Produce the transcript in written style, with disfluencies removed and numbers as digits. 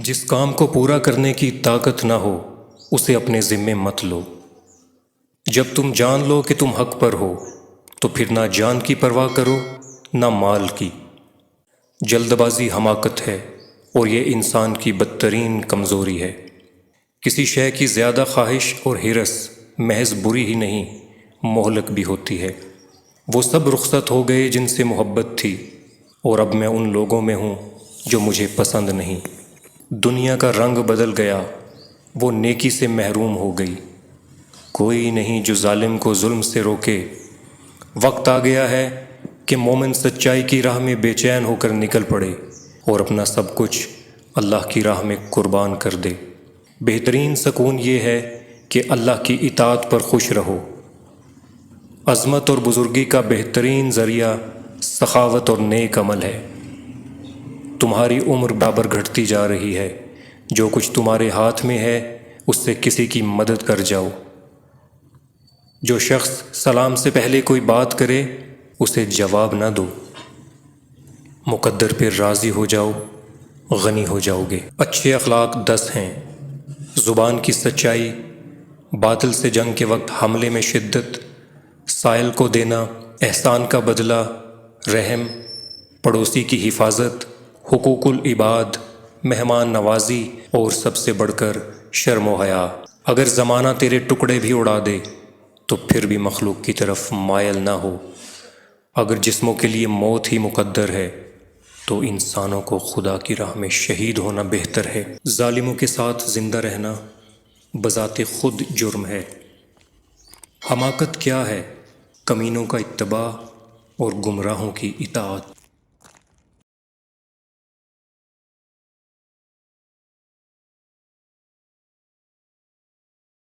جس کام کو پورا کرنے کی طاقت نہ ہو اسے اپنے ذمے مت لو۔ جب تم جان لو کہ تم حق پر ہو تو پھر نہ جان کی پرواہ کرو نہ مال کی۔ جلد بازی حماقت ہے اور یہ انسان کی بدترین کمزوری ہے۔ کسی شے کی زیادہ خواہش اور ہرس محض بری ہی نہیں، مہلک بھی ہوتی ہے۔ وہ سب رخصت ہو گئے جن سے محبت تھی، اور اب میں ان لوگوں میں ہوں جو مجھے پسند نہیں۔ دنیا کا رنگ بدل گیا، وہ نیکی سے محروم ہو گئی۔ کوئی نہیں جو ظالم کو ظلم سے روکے۔ وقت آ گیا ہے کہ مومن سچائی کی راہ میں بے چین ہو کر نکل پڑے اور اپنا سب کچھ اللہ کی راہ میں قربان کر دے۔ بہترین سکون یہ ہے کہ اللہ کی اطاعت پر خوش رہو۔ عظمت اور بزرگی کا بہترین ذریعہ سخاوت اور نیک عمل ہے۔ تمہاری عمر برابر گھٹتی جا رہی ہے، جو کچھ تمہارے ہاتھ میں ہے اس سے کسی کی مدد کر جاؤ۔ جو شخص سلام سے پہلے کوئی بات کرے اسے جواب نہ دو۔ مقدر پہ راضی ہو جاؤ، غنی ہو جاؤ گے۔ اچھے اخلاق 10 ہیں: زبان کی سچائی، باطل سے جنگ کے وقت حملے میں شدت، سائل کو دینا، احسان کا بدلہ، رحم، پڑوسی کی حفاظت، حقوق العباد، مہمان نوازی، اور سب سے بڑھ کر شرم و حیا۔ اگر زمانہ تیرے ٹکڑے بھی اڑا دے تو پھر بھی مخلوق کی طرف مائل نہ ہو۔ اگر جسموں کے لیے موت ہی مقدر ہے تو انسانوں کو خدا کی راہ میں شہید ہونا بہتر ہے۔ ظالموں کے ساتھ زندہ رہنا بذات خود جرم ہے۔ حماقت کیا ہے؟ کمینوں کا اتباع اور گمراہوں کی اطاعت۔